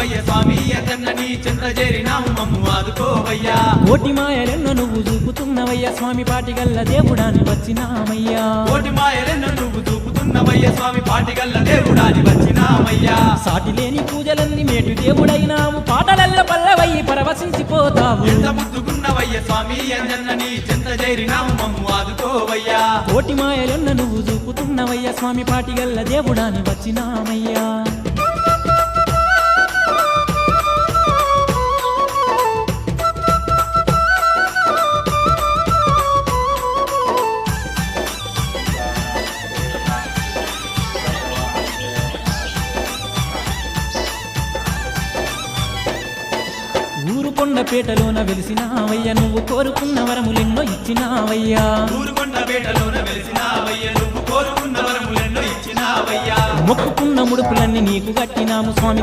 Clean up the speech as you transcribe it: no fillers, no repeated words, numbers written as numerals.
చూపుతున్నవయ్య స్వామి అంజన్న నీ చెంత చేరినాము మమ్ము ఆదుకోవయ్యా కోటి మాయలెన్నో నువ్వు చూపుతున్నవయ్య స్వామి పాటిగల్ల దేవుడాని వచ్చినామయ్యా కోటి మాయలెన్నో నువ్వు చూపుతున్నవయ్య స్వామి పాటిగల్ల దేవుడాని వచ్చినామయ్యా సాటి లేని పూజలన్నీ మేటు దేవుడైనాము పాటలల్ల పల్లవయ్యి పరవశించిపోతావు ఎంత ముద్దుకున్నవయ్య స్వామి అంజన్న నీ చెంత చేరినాము మమ్ము ఆదుకోవయ్యా కోటి మాయలెన్నో నువ్వు చూపుతున్నవయ్య స్వామి పాటిగల్ల దేవుడాని వచ్చినామయ్యా ఊరు కొండపేటలోన వెలిసినావయ్య నువ్వు కోరుకున్న వరములెన్నో ఇచ్చినావయ్యా ఊరుకొండపేటలోన వెలిసినావయ్య నువ్వు కోరుకున్న వరములెన్నో ఇచ్చినావయ్యా మొక్కుకున్న ముడుపులన్నీ నీకు కట్టినాము స్వామి